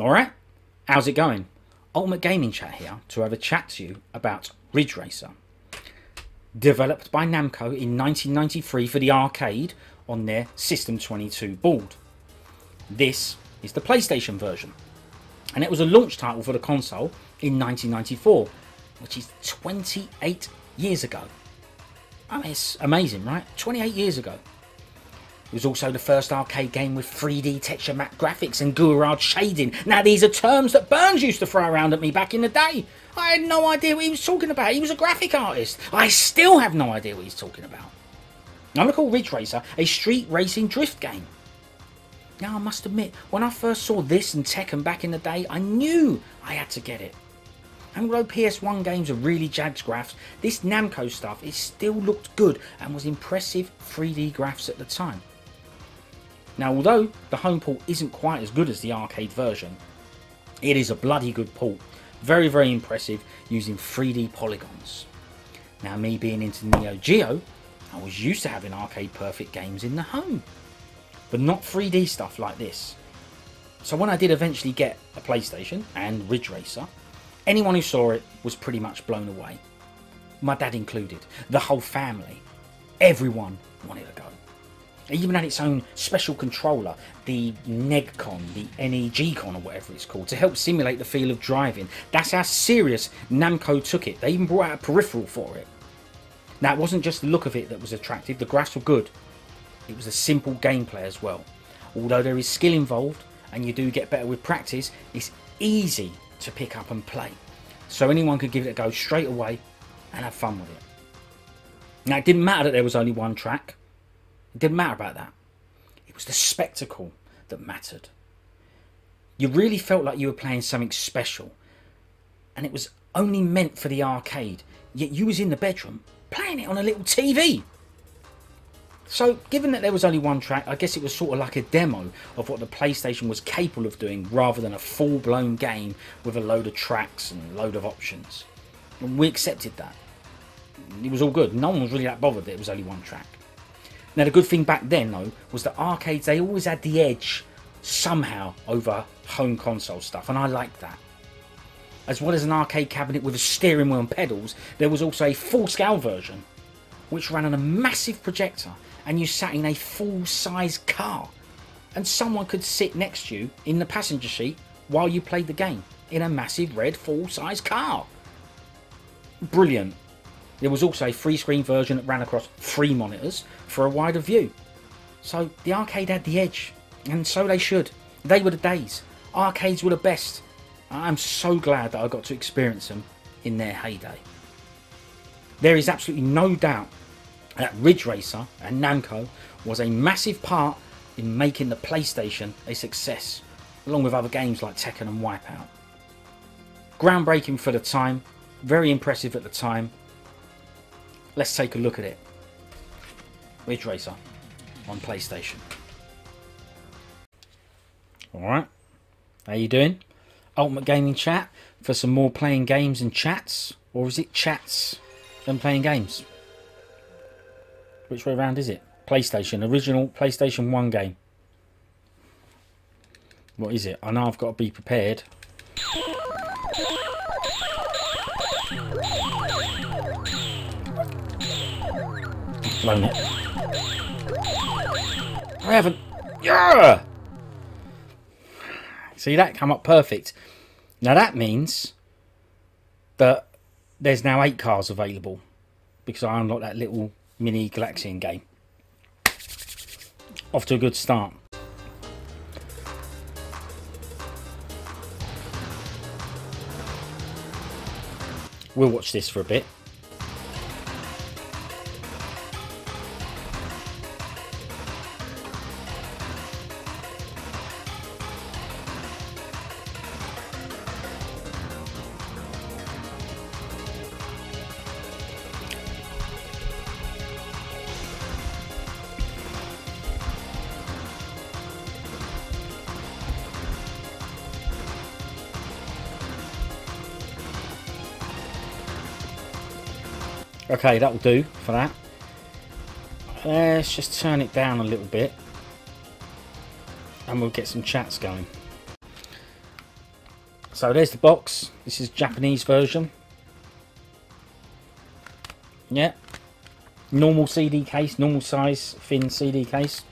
Alright, how's it going? Ultimate Gaming Chat here to have a chat to you about Ridge Racer. Developed by Namco in 1993 for the arcade on their System 22 board. This is the PlayStation version, and it was a launch title for the console in 1994, which is 28 years ago. I mean, it's amazing, right? 28 years ago. It was also the first arcade game with 3D texture map graphics and Gouraud shading. Now, these are terms that Burns used to throw around at me back in the day. I had no idea what he was talking about. He was a graphic artist. I still have no idea what he's talking about. I'm going to call Ridge Racer a street racing drift game. Now, I must admit, when I first saw this and Tekken back in the day, I knew I had to get it. And although PS1 games are really jagged graphs, this Namco stuff, it still looked good and was impressive 3D graphs at the time. Now, although the home port isn't quite as good as the arcade version, it is a bloody good port. Very, very impressive using 3D polygons. Now, me being into Neo Geo, I was used to having arcade perfect games in the home, but not 3D stuff like this. So when I did eventually get a PlayStation and Ridge Racer, anyone who saw it was pretty much blown away. My dad included, the whole family, everyone wanted to go. It even had its own special controller, the NEGCon, the NEGCon or whatever it's called, to help simulate the feel of driving. That's how serious Namco took it. They even brought out a peripheral for it. Now, it wasn't just the look of it that was attractive, the graphs were good. It was a simple gameplay as well. Although there is skill involved, and you do get better with practice, it's easy to pick up and play. So anyone could give it a go straight away and have fun with it. Now, it didn't matter that there was only one track. It didn't matter about that. It was the spectacle that mattered. You really felt like you were playing something special, and it was only meant for the arcade, yet you was in the bedroom playing it on a little TV. So given that there was only one track, I guess it was sort of like a demo of what the PlayStation was capable of doing rather than a full-blown game with a load of tracks and a load of options. And we accepted that. It was all good. No one was really that bothered that it was only one track. Now, the good thing back then, though, was that arcades, they always had the edge somehow over home console stuff, and I liked that. As well as an arcade cabinet with a steering wheel and pedals, there was also a full-scale version, which ran on a massive projector, and you sat in a full-size car, and someone could sit next to you in the passenger seat while you played the game, in a massive red full-size car. Brilliant. There was also a free-screen version that ran across 3 monitors for a wider view. So the arcade had the edge, and so they should. They were the days. Arcades were the best. I'm so glad that I got to experience them in their heyday. There is absolutely no doubt that Ridge Racer and Namco was a massive part in making the PlayStation a success, along with other games like Tekken and Wipeout. Groundbreaking for the time, very impressive at the time. Let's take a look at it. Ridge Racer on PlayStation. Alright, how you doing? Ultimate Gaming Chat for some more playing games and chats? Or is it chats and playing games? Which way around is it? PlayStation, original PlayStation 1 game. What is it? I know I've got to be prepared. Blown it. I haven't. Yeah! See, that come up perfect. Now that means that there's now 8 cars available because I unlocked that little mini Galaxian game. Off to a good start. We'll watch this for a bit. Okay, that'll do for that. Let's just turn it down a little bit and we'll get some chats going. So there's the box. This is Japanese version. Yeah. Normal CD case, normal size, thin CD case.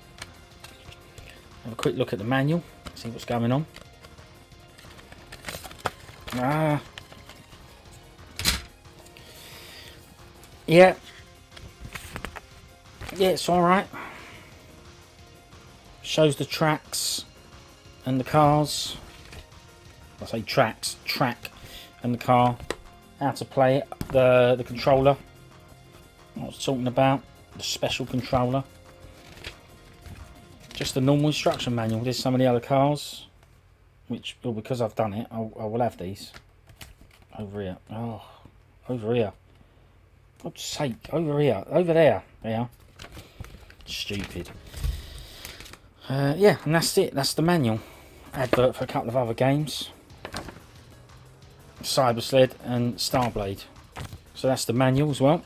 Have a quick look at the manual, see what's going on. Yeah. Yeah, it's alright. Shows the tracks and the cars. I say tracks, track and the car. How to play it, the controller. I was talking about the special controller. Just the normal instruction manual. There's some of the other cars, which, well, because I've done it, I will have these over here. Oh, over here. God's sake, over here, over there. There. Stupid. Yeah, and that's it. That's the manual. Advert for a couple of other games. Cyber Sled and Starblade. So that's the manual as well.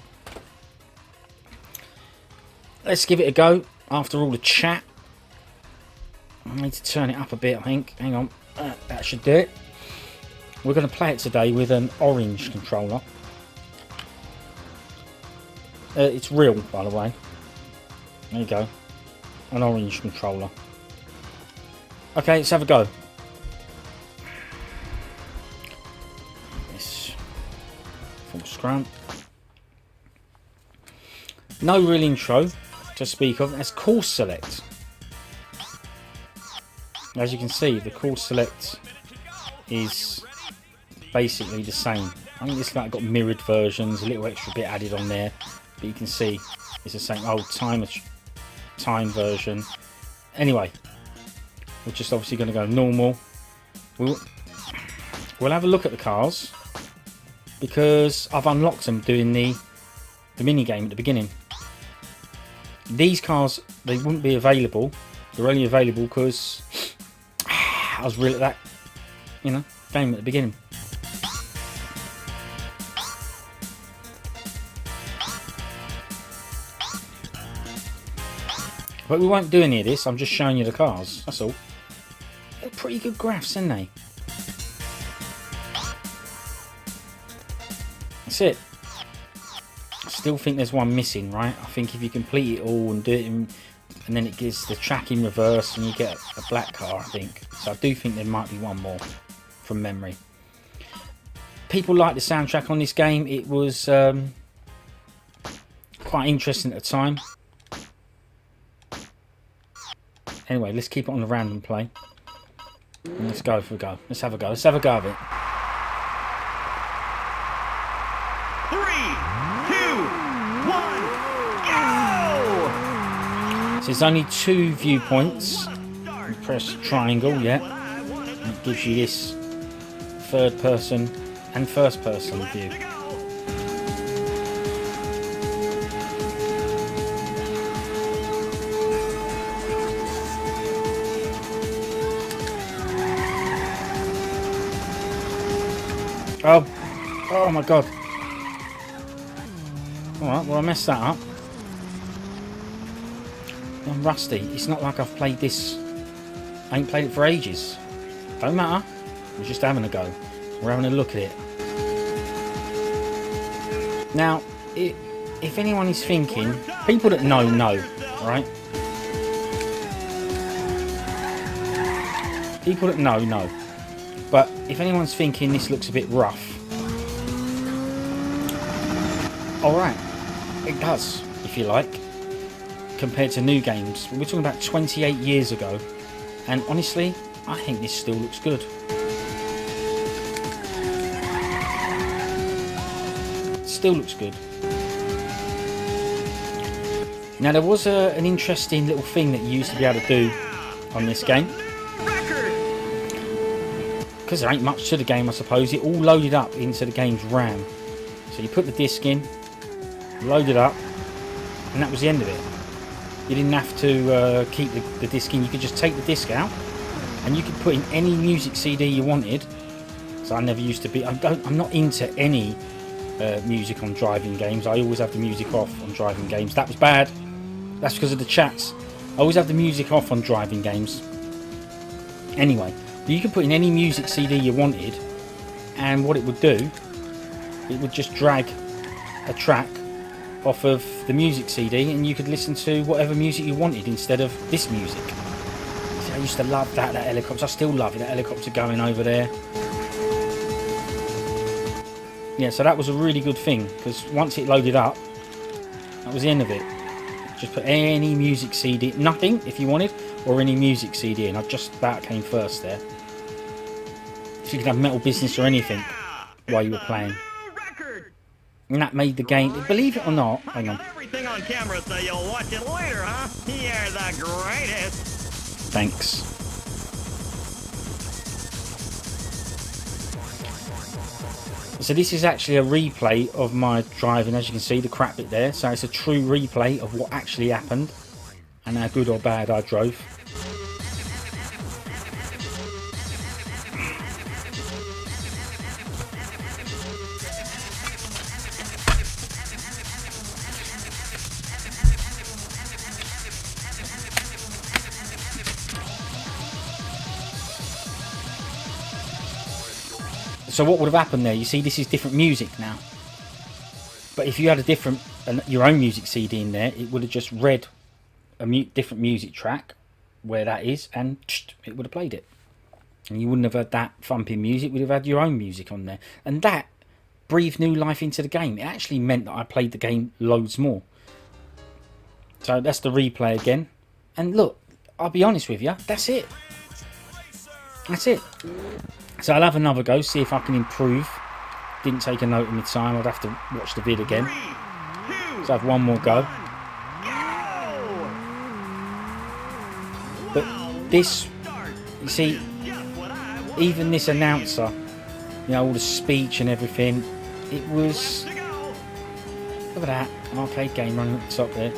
Let's give it a go. After all the chat, I need to turn it up a bit, I think. Hang on, that should do it. We're going to play it today with an orange controller. It's real, by the way. There you go, an orange controller. Okay, let's have a go. This full screen. No real intro to speak of. As course select. As you can see, the course select is basically the same. I think this like got mirrored versions, a little extra bit added on there, but you can see it's the same old time version. Anyway, we're just obviously going to go normal. We'll have a look at the cars because I've unlocked them doing the mini game at the beginning. These cars, they wouldn't be available. They're only available because I was real at that, you know, game at the beginning. But we won't do any of this. I'm just showing you the cars. That's all. They're pretty good graphs, aren't they? That's it. I still think there's one missing, right? I think if you complete it all and do it and then it gives the track in reverse and you get a black car, I think. So I do think there might be one more from memory. People like the soundtrack on this game. It was quite interesting at the time. Anyway, let's keep it on the random play. And let's go for a go. Let's have a go. Let's have a go of it. 3, 2, 1, go! So there's only 2 viewpoints. You press triangle, yeah. And it gives you this third person and first person view. Oh my god. Alright, well I messed that up. I'm rusty. It's not like I've played this. I ain't played it for ages. Don't matter. We're just having a go. We're having a look at it. Now, if anyone is thinking, people that know, right? People that know. But if anyone's thinking this looks a bit rough, alright, it does, if you like, compared to new games. We're talking about 28 years ago, and honestly, I think this still looks good. Still looks good. Now there was an interesting little thing that you used to be able to do on this game. Because there ain't much to the game, I suppose, it all loaded up into the game's RAM. So you put the disc in, load it up, and that was the end of it. You didn't have to keep the disc in. You could just take the disc out, and you could put in any music CD you wanted. So I never used to be. I'm not into any music on driving games. I always have the music off on driving games. That was bad. That's because of the chats. I always have the music off on driving games. Anyway. You could put in any music CD you wanted, and what it would do, it would just drag a track off of the music CD, and you could listen to whatever music you wanted instead of this music. See, I used to love that helicopter. I still love it, that helicopter going over there. Yeah, so that was a really good thing, because once it loaded up, that was the end of it. Just put any music CD, nothing if you wanted, or any music CD in. I just about came first there. So you could have Metal Business or anything while you were playing. And that made the game, believe it or not, hang on. Everything on camera so you'll watch it later, huh? You're the greatest. Thanks. So this is actually a replay of my driving, as you can see, the crap bit there. So it's a true replay of what actually happened and how good or bad I drove. So what would have happened there? You see, this is different music now. But if you had a different, your own music CD in there, it would have just read a different music track where that is, and it would have played it. And you wouldn't have had that thumping music. You'd have had your own music on there, and that breathed new life into the game. It actually meant that I played the game loads more. So that's the replay again. And look, I'll be honest with you, that's it. That's it. So I'll have another go, see if I can improve. Didn't take a note of my time, I'd have to watch the vid again. So I have one more go. But this, you see, even this announcer, you know, all the speech and everything, it was, look at that, an arcade game running at the top there.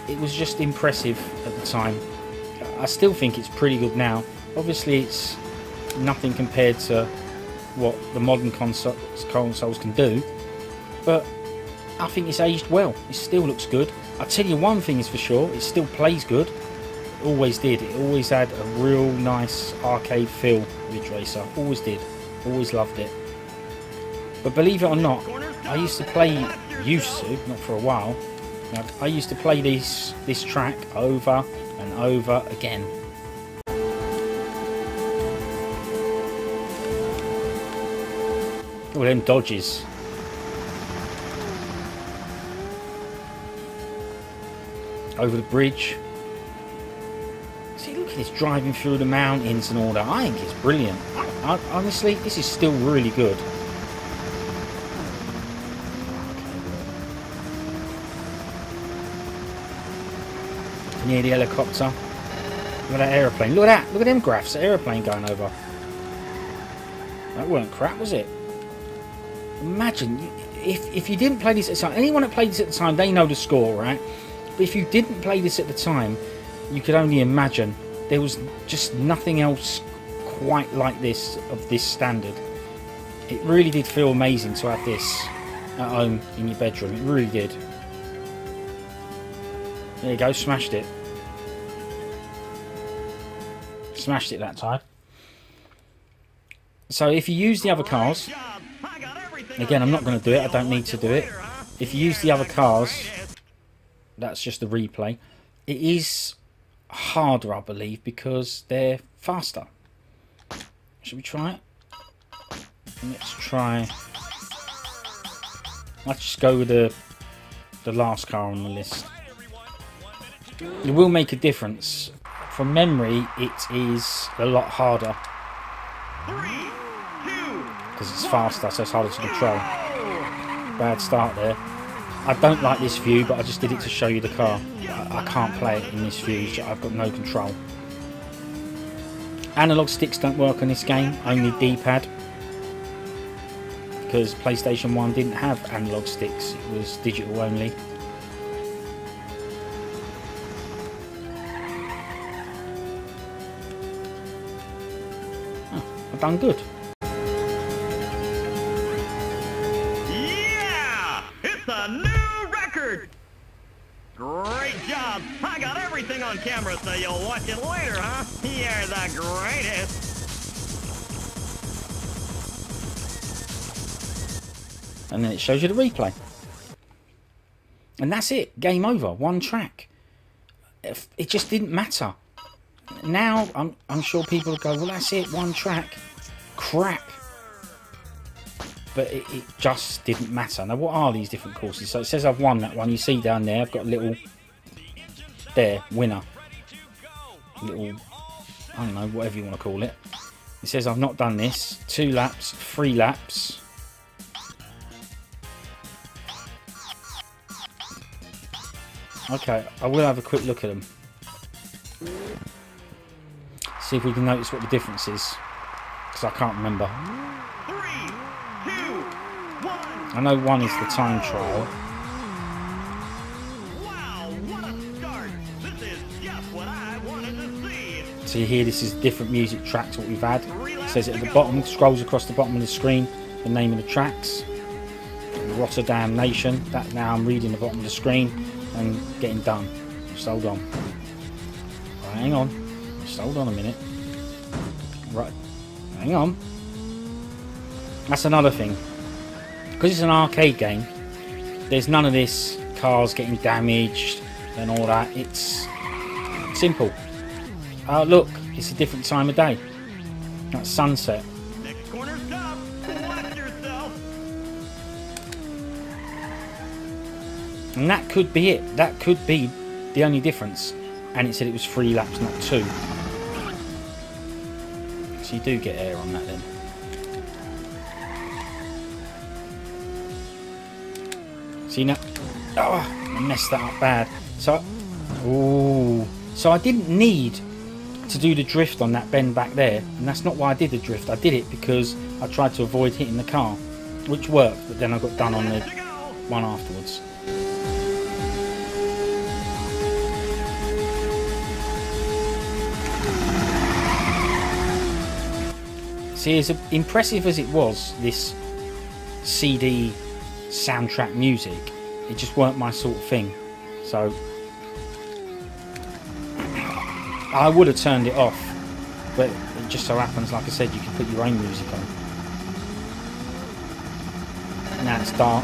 It was just impressive at the time. I still think it's pretty good now. Obviously it's nothing compared to what the modern consoles can do, but I think it's aged well. It still looks good. I'll tell you one thing is for sure, it still plays good. It always did. It always had a real nice arcade feel, Ridge Racer. Always did. Always loved it. But believe it or not, I used to play, not for a while, I used to play this track over and over again. All them dodges. Over the bridge. See, look at this driving through the mountains and all that. I think it's brilliant. Honestly, this is still really good. Near the helicopter. Look at that aeroplane. Look at that. Look at them graphs. The aeroplane going over. That weren't crap, was it? Imagine if you didn't play this at the time. Anyone that played this at the time, they know the score, right? But if you didn't play this at the time, you could only imagine. There was just nothing else quite like this of this standard. It really did feel amazing to have this at home in your bedroom. It really did. There you go, smashed it. Smashed it that time. So if you use the other cars, again, I'm not going to do it. I don't need to do it. If you use the other cars, that's just a replay. It is harder, I believe, because they're faster. Should we try it? Let's try. Let's just go with the last car on the list. It will make a difference. From memory, it is a lot harder. Because it's faster, so it's harder to control. Bad start there. I don't like this view, but I just did it to show you the car. I can't play it in this view, I've got no control. Analog sticks don't work on this game, only D-pad. Because PlayStation 1 didn't have analog sticks, it was digital only. Oh, I've done good. Great job! I got everything on camera so you'll watch it later, huh? You're the greatest! and then it shows you the replay. And that's it. Game over. One track. It just didn't matter. Now I'm sure people will go, well, that's it. One track. Crap. But it just didn't matter. Now, what are these different courses? So it says I've won that one. You see down there, I've got a little... There, winner. Little... I don't know, whatever you want to call it. It says I've not done this. 2 laps, 3 laps. Okay, I will have a quick look at them. See if we can notice what the difference is. Because I can't remember. 3, 2, 1. I know one is the time trial. Wow, what a start! This is just what I wanted to see. So you hear this is different music tracks what we've had. It says it at the bottom, scrolls across the bottom of the screen, the name of the tracks. Rotterdam Nation. That now I'm reading the bottom of the screen and getting done. Just hold on. Right, hang on. Just hold on a minute. Right, hang on. That's another thing. Because it's an arcade game, there's none of this cars getting damaged and all that. It's simple. Oh look, it's a different time of day. That's sunset. Next corner stop. Watch yourself. And that could be it. That could be the only difference. And it said it was 3 laps, not 2. So you do get air on that then. See now? Oh, I messed that up bad. So, so I didn't need to do the drift on that bend back there, and that's not why I did the drift. I did it because I tried to avoid hitting the car, which worked, but then I got done on the one afterwards. See, as impressive as it was, this CD soundtrack music, it just weren't my sort of thing. So I would have turned it off, but it just so happens, like I said, you can put your own music on. Now it's dark.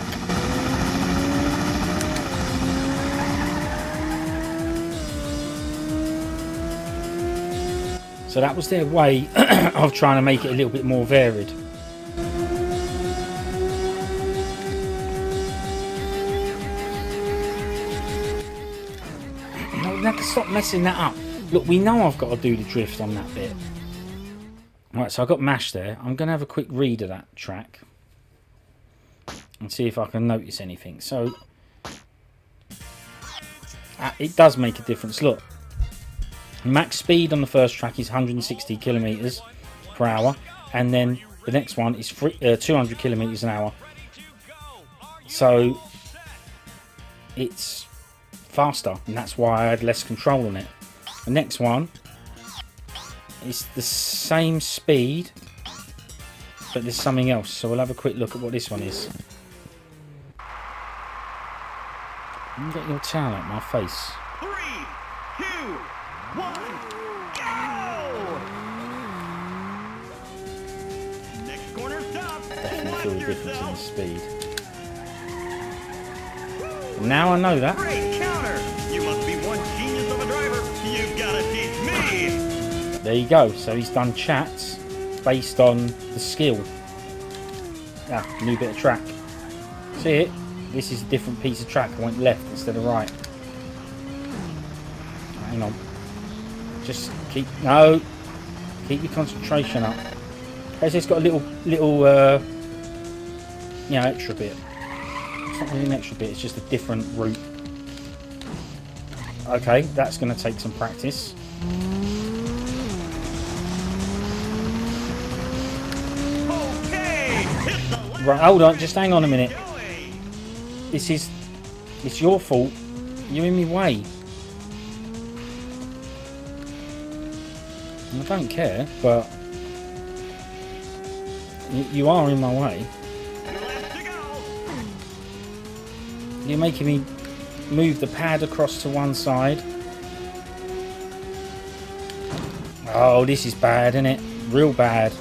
So that was their way of trying to make it a little bit more varied. No, we have to stop messing that up. Look, we know I've got to do the drift on that bit. Right, so I got mashed there. I'm going to have a quick read of that track and see if I can notice anything. So it does make a difference. Look, max speed on the first track is 160 kilometers per hour, and then the next one is 200 kilometers an hour. So it's faster, and that's why I had less control on it. The next one is the same speed, but there's something else. So we'll have a quick look at what this one is. You get your towel out my face. 3, 2, 1, go! Next corner stop. Definitely Watch feel the difference in the yourself. speed. Now I know that. Great counter. You must be one genius of a driver. You've got to teach me. There you go. So he's done chats based on the skill. Ah, new bit of track. See it? This is a different piece of track. I went left instead of right. Hang on. Just keep keep your concentration up. It's got a little extra bit. It's not really an extra bit. It's just a different route. Okay, that's going to take some practice. Okay. Right, hold on. Just hang on a minute. It's your fault. You're in my way. I don't care, but you are in my way. You're making me move the pad across to one side. Oh, this is bad, isn't it? Real bad.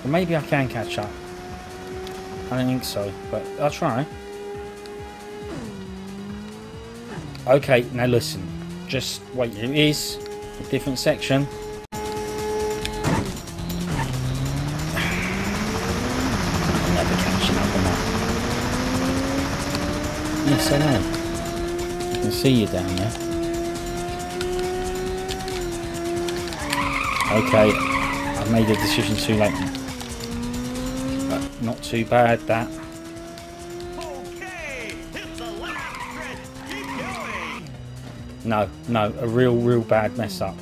But maybe I can catch up. I don't think so, but I'll try. Okay, now listen. Just wait. Here it is. A different section. Never catching up on that. Yes, I know. I can see you down there. Okay, I've made a decision too late. But not too bad, that. Okay, hit the last stretch. Keep going. No, a real bad mess up.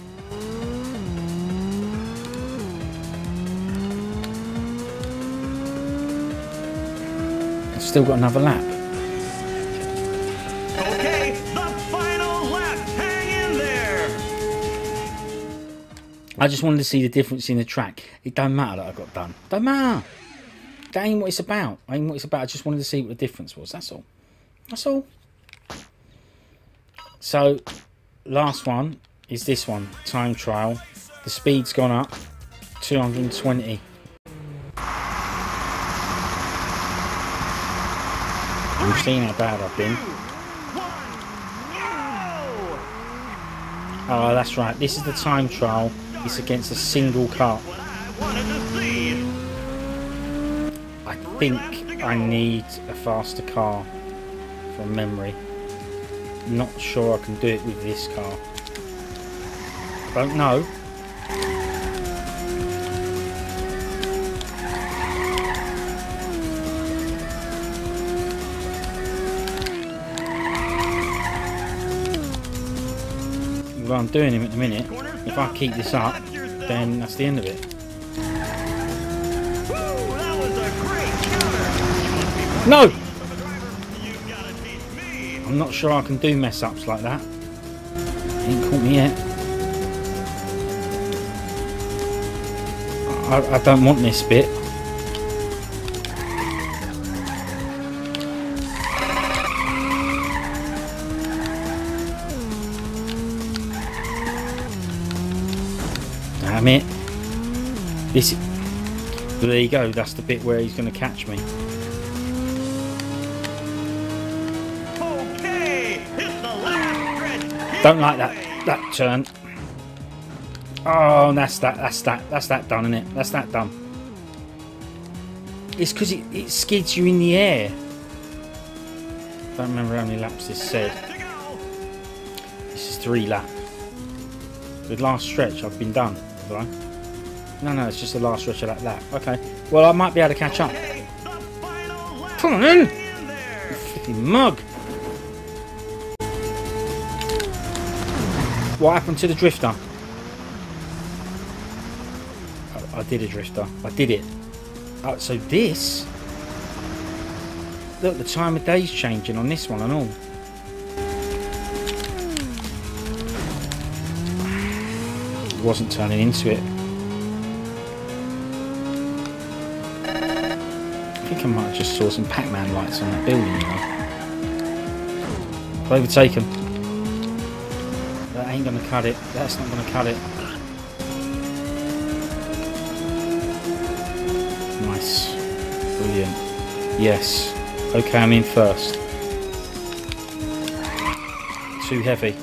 I've still got another lap. Okay, the final lap. Hang in there. I just wanted to see the difference in the track. It don't matter that I got done. Don't matter. That ain't what it's about. I just wanted to see what the difference was. That's all. That's all. So, last one is this one. Time trial. The speed's gone up. 220. You've seen how bad I've been. Oh, that's right. This is the time trial. It's against a single car. I think I need a faster car from memory. Not sure I can do it with this car. Don't know. Well, I'm doing him at the minute. If I keep this up, then that's the end of it. No! I'm not sure I can do mess ups like that. Ain't caught me yet. I don't want this bit. Damn it. This. But there you go. That's the bit where he's going to catch me. Don't like that turn. Oh, that's that done, isn't it? That's that done. It's because it skids you in the air. Don't remember how many laps this said. This is 3 laps. The last stretch I've been done, have I? No, it's just the last stretch of that lap. Okay. Well, I might be able to catch up. Come on in! You flipping mug! What happened to the drifter? Oh, I did a drifter. I did it. Oh, so this... Look, the time of day's changing on this one and all. It wasn't turning into it. I think I might have just saw some Pac-Man lights on that building, you know. I've overtaken. That ain't gonna cut it. That's not gonna cut it. Nice. Brilliant. Yes. Okay, I'm in first. Too heavy.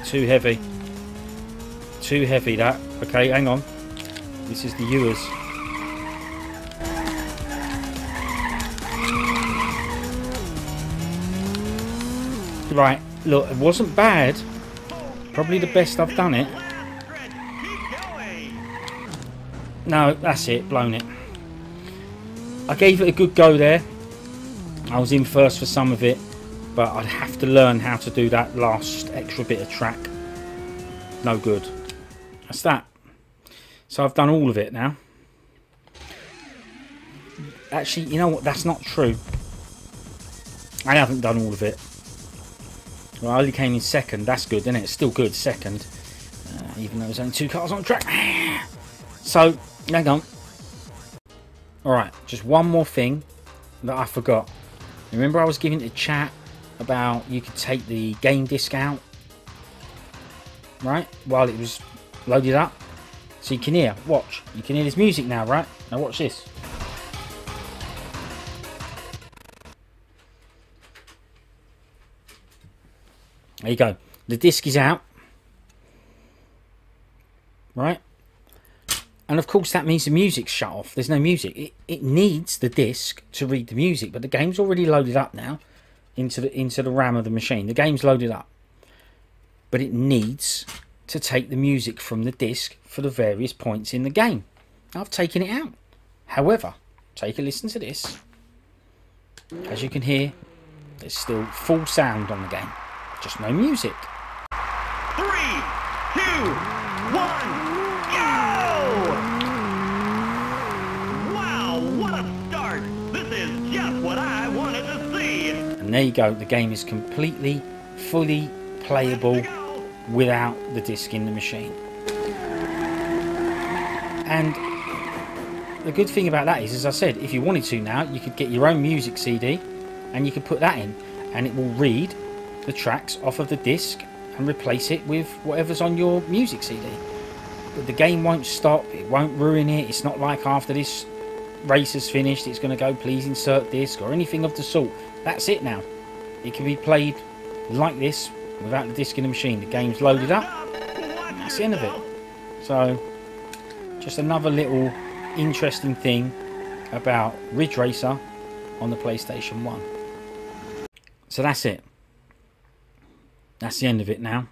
Too heavy. Too heavy, that. Okay, hang on. This is the Ewers. Right. Look, it wasn't bad. Probably the best I've done it. No, that's it. Blown it. I gave it a good go there. I was in first for some of it, but I'd have to learn how to do that last extra bit of track. No good. That's that. So I've done all of it now. Actually, you know what? That's not true. I haven't done all of it. Well, I only came in second. That's good, isn't it? It's still good, second. Even though there's only 2 cars on track. So, hang on. Alright, just one more thing that I forgot. Remember I was giving the chat about you could take the game disc out? Right? While it was loaded up. So you can hear, watch. You can hear this music now, right? Now watch this. There you go. The disc is out. Right? And of course that means the music's shut off. There's no music. It needs the disc to read the music, but the game's already loaded up now into the RAM of the machine. The game's loaded up. But it needs to take the music from the disc for the various points in the game. I've taken it out. However, take a listen to this. As you can hear, there's still full sound on the game. Just no music. 3, 2, 1, go! Wow, what a start! This is just what I wanted to see! And there you go. The game is completely, fully playable without the disc in the machine. And the good thing about that is, as I said, if you wanted to now, you could get your own music CD and you could put that in and it will read the tracks off of the disc and replace it with whatever's on your music CD. But the game won't stop, it won't ruin it. It's not like after this race is finished it's going to go please insert disc or anything of the sort. That's it now. It can be played like this without the disc in the machine. The game's loaded up and that's the end of it. So just another little interesting thing about Ridge Racer on the PlayStation 1. So that's it. That's the end of it now.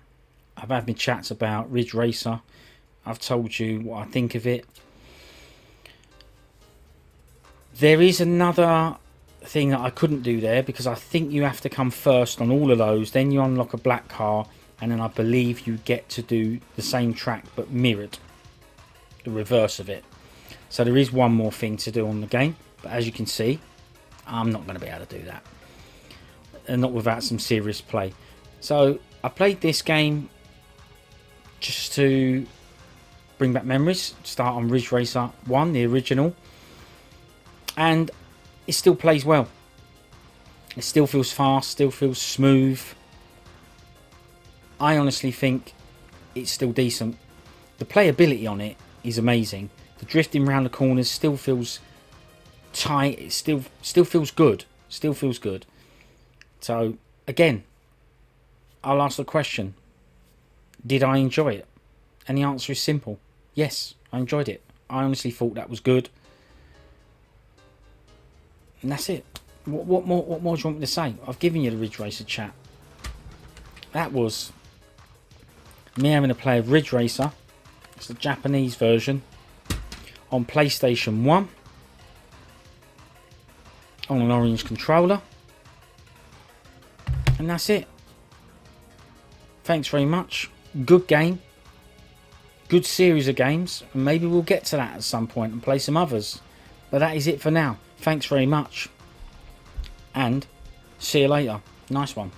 I've had my chats about Ridge Racer. I've told you what I think of it. There is another thing that I couldn't do there because I think you have to come first on all of those, then you unlock a black car, and then I believe you get to do the same track but mirrored, the reverse of it. So there is one more thing to do on the game, but as you can see, I'm not going to be able to do that, and not without some serious play. So I played this game just to bring back memories, start on Ridge Racer 1, the original, and it still plays well. It still feels fast, still feels smooth. I honestly think it's still decent. The playability on it is amazing. The drifting around the corners still feels tight. It still feels good. Still feels good. So again, I'll ask the question: did I enjoy it? And the answer is simple: yes, I enjoyed it. I honestly thought that was good. And that's it. What more do you want me to say? I've given you the Ridge Racer chat. That was me having a play of Ridge Racer. It's the Japanese version on PlayStation 1 on an orange controller. And that's it. Thanks very much. Good game. Good series of games. And maybe we'll get to that at some point and play some others. But that is it for now. Thanks very much. And see you later. Nice one.